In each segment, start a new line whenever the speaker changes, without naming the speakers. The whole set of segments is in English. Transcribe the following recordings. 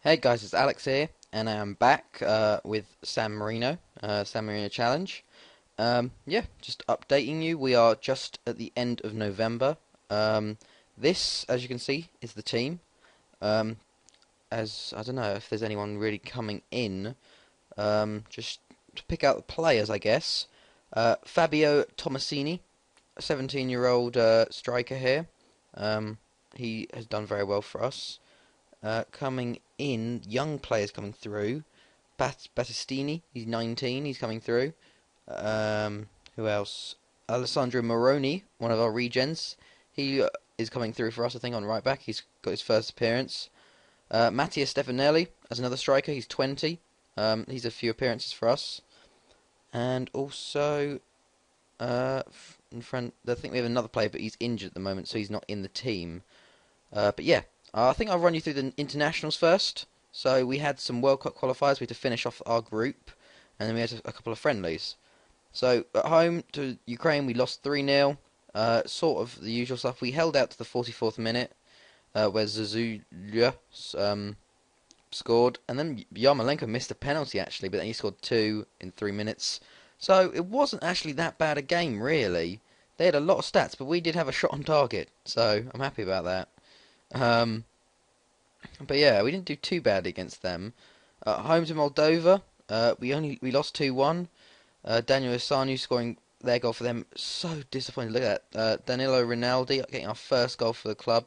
Hey guys, it's Alex here, and I am back with San Marino, San Marino Challenge. Yeah, just updating you. We are just at the end of November. This, as you can see, is the team. Um, as I don't know if there's anyone really coming in. Just to pick out the players, I guess. Fabio Tomasini, a 17-year-old striker here. Um, he has done very well for us. Coming in, young players coming through. Battistini, he's 19, he's coming through. Who else? Alessandro Moroni, one of our regens. He is coming through for us, I think, on right back. He's got his first appearance. Mattia Stefanelli as another striker. He's 20. He's a few appearances for us. And also, in front, I think we have another player, but he's injured at the moment, so he's not in the team. But yeah, I think I'll run you through the internationals first. So we had some World Cup qualifiers. We had to finish off our group, and then we had a couple of friendlies. So at home to Ukraine, we lost 3-0. Sort of the usual stuff. We held out to the 44th minute, where Zazula scored, and then Yarmolenko missed a penalty actually, but then he scored two in 3 minutes. So it wasn't actually that bad a game, really. They had a lot of stats, but we did have a shot on target, so I'm happy about that. Um, but yeah, we didn't do too badly against them. Home to Moldova, we lost 2-1. Daniel Asanu scoring their goal for them. So disappointed. Look at that. Danilo Rinaldi getting our first goal for the club.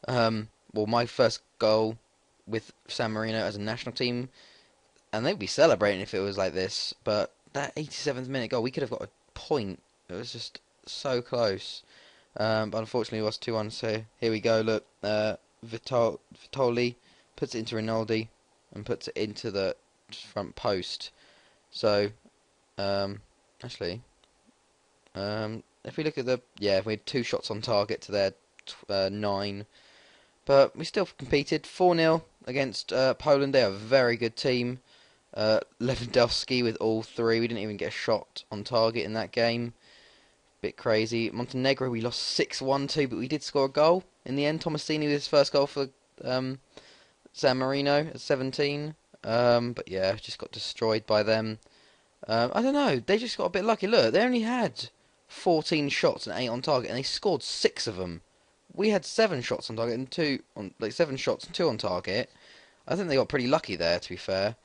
Well, my first goal with San Marino as a national team, and they'd be celebrating if it was like this. But that 87th minute goal, we could have got a point. It was just so close. But unfortunately, it was 2-1. So here we go. Look, Vitoli puts it into Rinaldi and puts it into the front post. So actually, if we look at we had two shots on target to their 9, but we still competed 4-0 against Poland. They are a very good team. Lewandowski with all three. We didn't even get a shot on target in that game. Bit crazy. Montenegro we lost 6-1 to, but we did score a goal in the end. Tomasini with his first goal for San Marino at 17. But yeah, just got destroyed by them. I don't know. They just got a bit lucky. Look, they only had 14 shots and 8 on target, and they scored 6 of them. We had 7 shots on target and 7 shots and 2 on target. I think they got pretty lucky there, to be fair.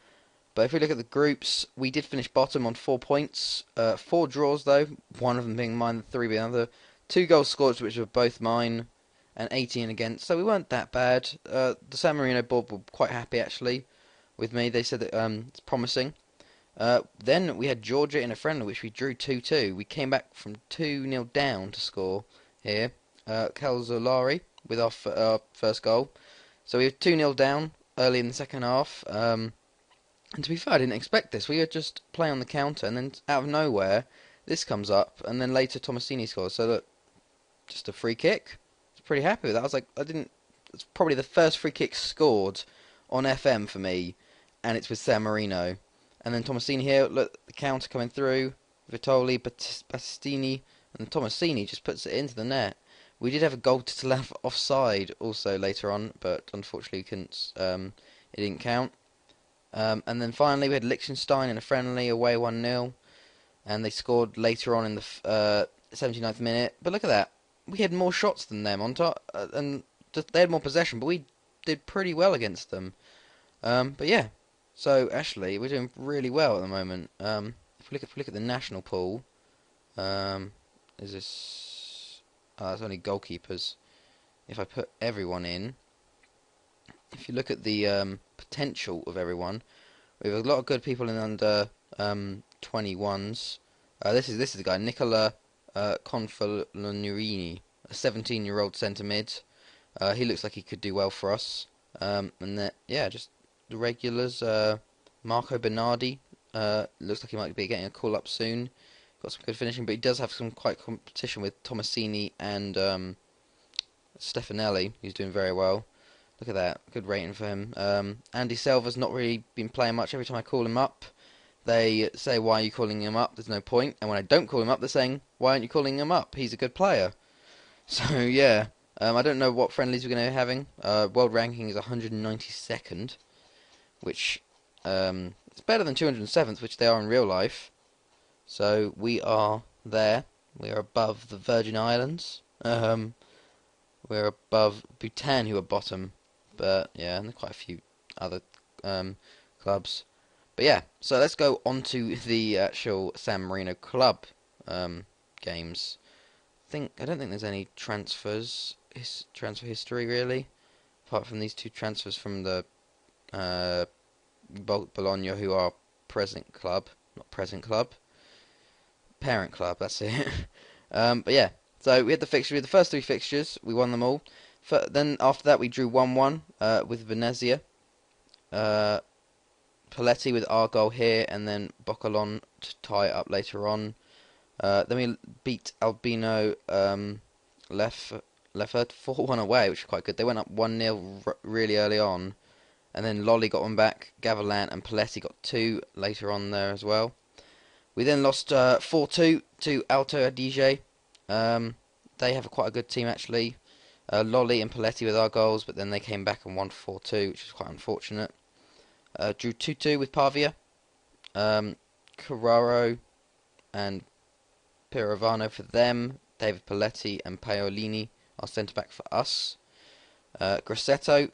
But if we look at the groups, we did finish bottom on 4 points. 4 draws though, one of them being mine, 3 being another. 2 goals scored, which were both mine, and 18 against. So we weren't that bad. The San Marino board were quite happy actually with me. They said that it's promising. Then we had Georgia in a friendly, which we drew 2-2. We came back from 2-0 down to score here. Calzolari with our first goal. So we were 2-0 down early in the second half. And to be fair, I didn't expect this. We were just playing on the counter, and then out of nowhere, this comes up, and then later Tomasini scores. So look, just a free kick. I was pretty happy with that. I was like, it's probably the first free kick scored on FM for me, and it's with San Marino. And then Tomasini here, look, the counter coming through. Vitoli, Battistini, and Tomasini just puts it into the net. We did have a goal to left offside also later on, but unfortunately it didn't count. And then finally we had Liechtenstein in a friendly away 1-0, and they scored later on in the 79th minute. But look at that, we had more shots than them on top, and they had more possession, but we did pretty well against them. But yeah, so actually we're doing really well at the moment. If we look at the national pool, is this? It's only goalkeepers. If I put everyone in, if you look at the potential of everyone, we have a lot of good people in under 21s. This is the guy, Nicola Confalanurini, a 17-year-old centre mid. He looks like he could do well for us. And then just the regulars. Marco Bernardi looks like he might be getting a call up soon. Got some good finishing, but he does have some quite competition with Tomasini and Stefanelli. He's doing very well. Look at that, good rating for him. Andy Selva's not really been playing much. Every time I call him up, they say, why are you calling him up? There's no point. And when I don't call him up, they're saying, why aren't you calling him up? He's a good player. So, yeah. I don't know what friendlies we're going to be having. World ranking is 192nd. which it's better than 207th, which they are in real life. So we are there. We are above the Virgin Islands. We're above Bhutan, who are bottom. But yeah, and there are quite a few other clubs. But yeah, so let's go on to the actual San Marino club games. I don't think there's any transfer history really, apart from these two transfers from the uh, Bologna, who are present club, not present club, parent club. That's it. But yeah, so we had the fixture. We had the first three fixtures. We won them all. Then after that, we drew 1-1 with Venezia. Uh, Paletti with our goal here, and then Boccolon to tie it up later on. Then we beat Albino Leffert 4-1 away, which is quite good. They went up 1-0 really early on, and then Lolly got one back. Gavilan and Paletti got two later on there as well. We then lost 4-2 to Alto Adige. They have quite a good team actually. Lolly and Paletti with our goals, but then they came back and won 4-2, which is quite unfortunate. Drew 2-2 with Pavia. Carraro and Pirovano for them. David Paletti and Paolini are centre back for us. Grassetto,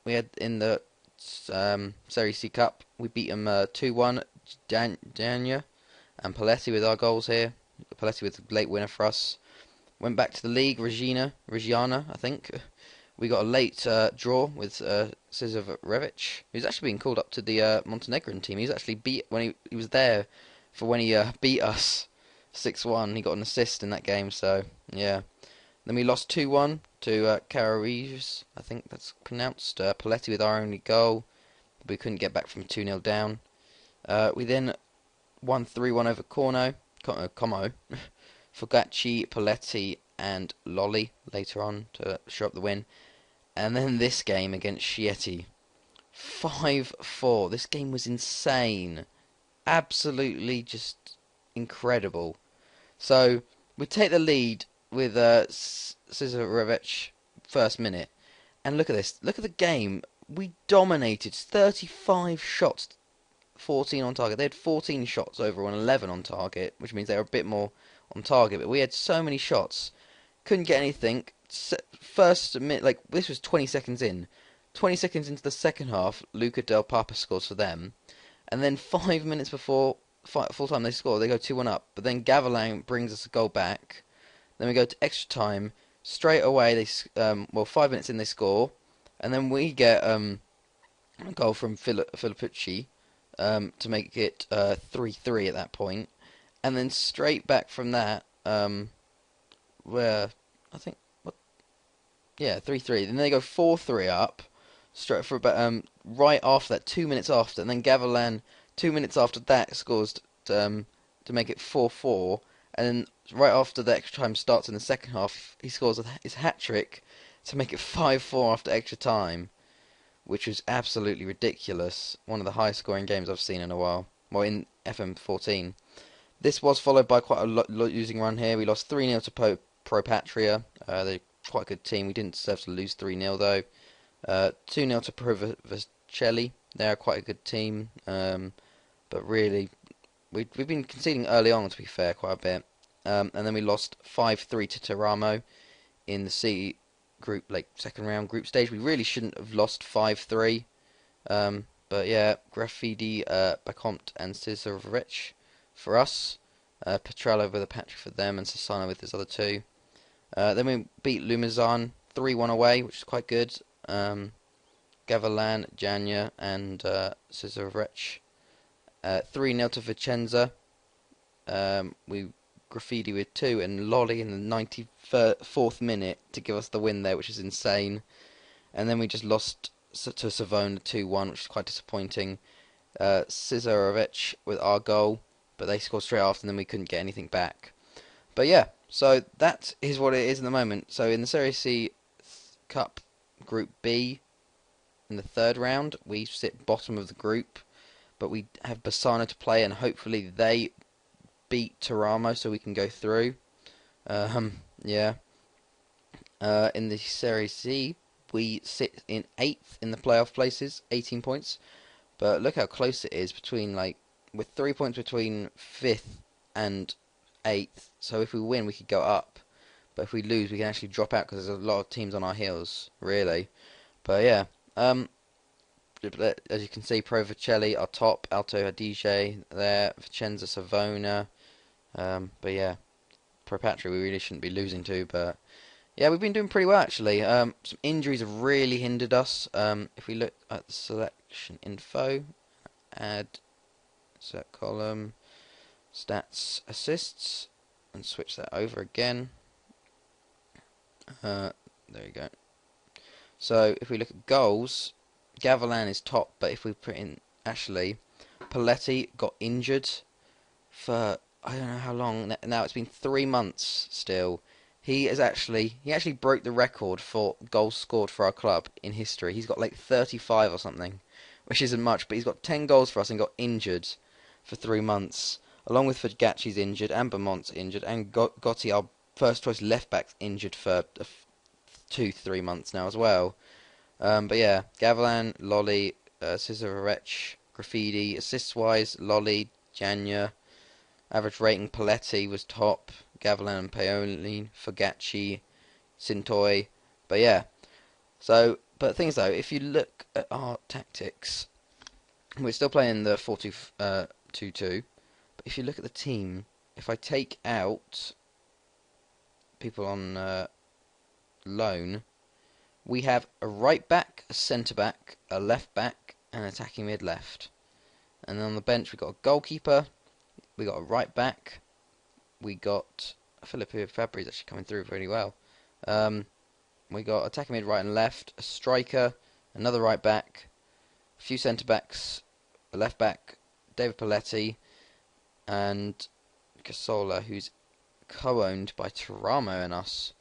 we had in the Serie C Cup. We beat them 2-1. Dania and Paletti with our goals here. Paletti with a late winner for us. Went back to the league. Reggiana, I think. We got a late draw with Sizorevic, who's actually been called up to the Montenegrin team. He was actually beat when he was there for when he beat us 6-1. He got an assist in that game, so yeah. Then we lost 2-1 to Cararies, I think that's pronounced. Paletti with our only goal. We couldn't get back from 2-0 down. We then won 3-1 over Como. Fogacci, Paletti and Lolly later on to show up the win. And then this game against Chieti. 5-4. This game was insane. Absolutely just incredible. So, we take the lead with Sizorevic first minute. And look at this. Look at the game. We dominated. 35 shots, 14 on target. They had 14 shots over on 11 on target, which means they were a bit more on target. But we had so many shots. Couldn't get anything. First minute, like, this was 20 seconds in. 20 seconds into the second half, Luca Del Papa scores for them. And then 5 minutes before full time they score, they go 2-1 up. But then Gavilan brings us a goal back. Then we go to extra time. Straight away, 5 minutes in they score. And then we get a goal from Filippucci to make it 3-3 at that point. And then straight back from that, where I think 3-3. Then they go 4-3 up, straight for about right after that, 2 minutes after, and then Gavilan 2 minutes after that scores to make it 4-4, and then right after the extra time starts in the second half, he scores his hat trick to make it 5-4 after extra time, which was absolutely ridiculous. One of the highest scoring games I've seen in a while. Well, in FM14. This was followed by quite a losing run here. We lost 3-0 to Pro Patria. They're quite a good team. We didn't deserve to lose 3-0 though. 2-0 to Provicelli. They're quite a good team. But really, we've been conceding early on, to be fair, quite a bit. And then we lost 5-3 to Teramo in the C group, like second round group stage. We really shouldn't have lost 5-3. But yeah, Graffiti, Bacomte and Sizorevic for us. Petrella with a Patrick for them, and Sassano with his other two. Then we beat Lumizan 3-1 away, which is quite good. Gavilan, Janya, and Sizorevic. 3-0 to Vicenza. We Graffiti with two, and Lolly in the 94th minute to give us the win there, which is insane. And then we just lost to Savona 2-1, which is quite disappointing. Sizorevic with our goal, but they scored straight after, and then we couldn't get anything back. But yeah, so that is what it is in the moment. So in the Serie C Cup Group B, in the third round, we sit bottom of the group, but we have Bassano to play, and hopefully they beat Teramo so we can go through. Yeah. In the Serie C, we sit in 8th in the playoff places, 18 points. But look how close it is between, like, with 3 points between 5th and 8th. So if we win, we could go up. But if we lose, we can actually drop out because there's a lot of teams on our heels, really. But yeah, as you can see, Pro Vercelli are top, Alto Adige there, Vicenza Savona. But yeah, Pro Patria we really shouldn't be losing to, but yeah, we've been doing pretty well actually. Some injuries have really hindered us. If we look at the selection info, add set column, stats, assists, and switch that over again. There you go. So if we look at goals, Gavilan is top, but if we put in actually, Paletti got injured for I don't know how long now. It's been 3 months still. He actually broke the record for goals scored for our club in history. He's got like 35 or something, which isn't much, but he's got 10 goals for us and got injured for 3 months. Along with Fagachi's injured and Beaumont's injured and Gotti, our first choice left back's injured for 2-3 months now as well. But yeah, Gavilan, Lolly, Cizarecz, Graffiti, assists wise, Lolly, Janya, average rating, Paletti was top, Gavilan and Paoli, Fagachi, Sintoy. But yeah, so, but the thing is though, if you look at our tactics, we're still playing the 4-2-2-2, but if you look at the team, if I take out people on loan, we have a right back, a centre back, a left back, and an attacking mid left. And then on the bench we've got a goalkeeper, we got a right back, we got Filippo Fabri's actually coming through really well. We got attacking mid right and left, a striker, another right back, a few centre backs, a left back, David Paletti, and Casola, who's co-owned by Teramo and us.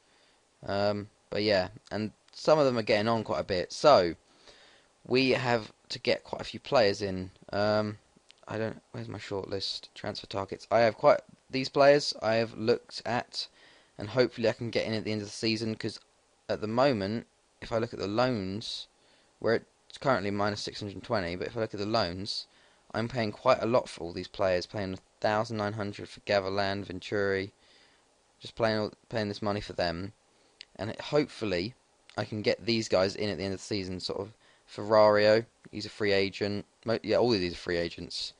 But yeah, and some of them are getting on quite a bit. So we have to get quite a few players in. Where's my shortlist? Transfer targets. I have quite these players I have looked at, and hopefully I can get in at the end of the season. Because at the moment, if I look at the loans, where it's currently minus 620, but if I look at the loans, I'm paying quite a lot for all these players. Paying 1,900 for Gavilan, Venturi, just paying this money for them, and hopefully I can get these guys in at the end of the season. Sort of Ferrario, he's a free agent. Yeah, all of these are free agents.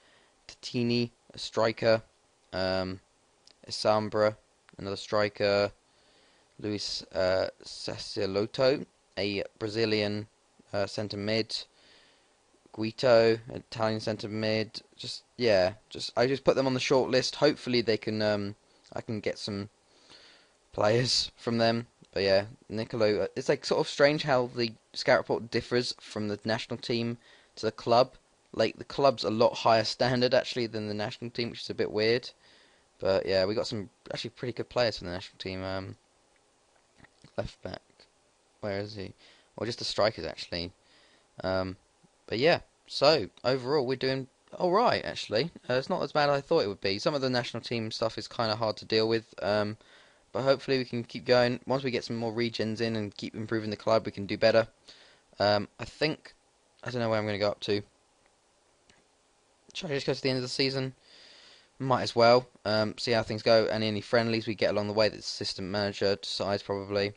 Tatini, a striker. Isambra, another striker. Luis Sassilotto, a Brazilian centre mid. Guito, Italian centre mid. I just put them on the short list. Hopefully they can. I can get some players from them. But yeah, Nicolo, it's like sort of strange how the scout report differs from the national team to the club. Like the club's a lot higher standard actually than the national team, which is a bit weird. But yeah, we got some actually pretty good players from the national team. Left back, where is he? Or just the strikers actually. But yeah, so overall we're doing all right actually. It's not as bad as I thought it would be. Some of the national team stuff is kind of hard to deal with. But hopefully we can keep going. Once we get some more regions in and keep improving the club, we can do better. I don't know where I'm going to go up to. Should I just go to the end of the season? Might as well. See how things go, and any friendlies we get along the way that the assistant manager decides probably.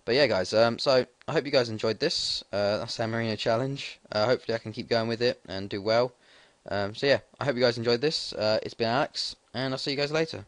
But yeah, guys. So I hope you guys enjoyed this San Marino challenge. Hopefully I can keep going with it and do well. So yeah, I hope you guys enjoyed this. It's been Alex, and I'll see you guys later.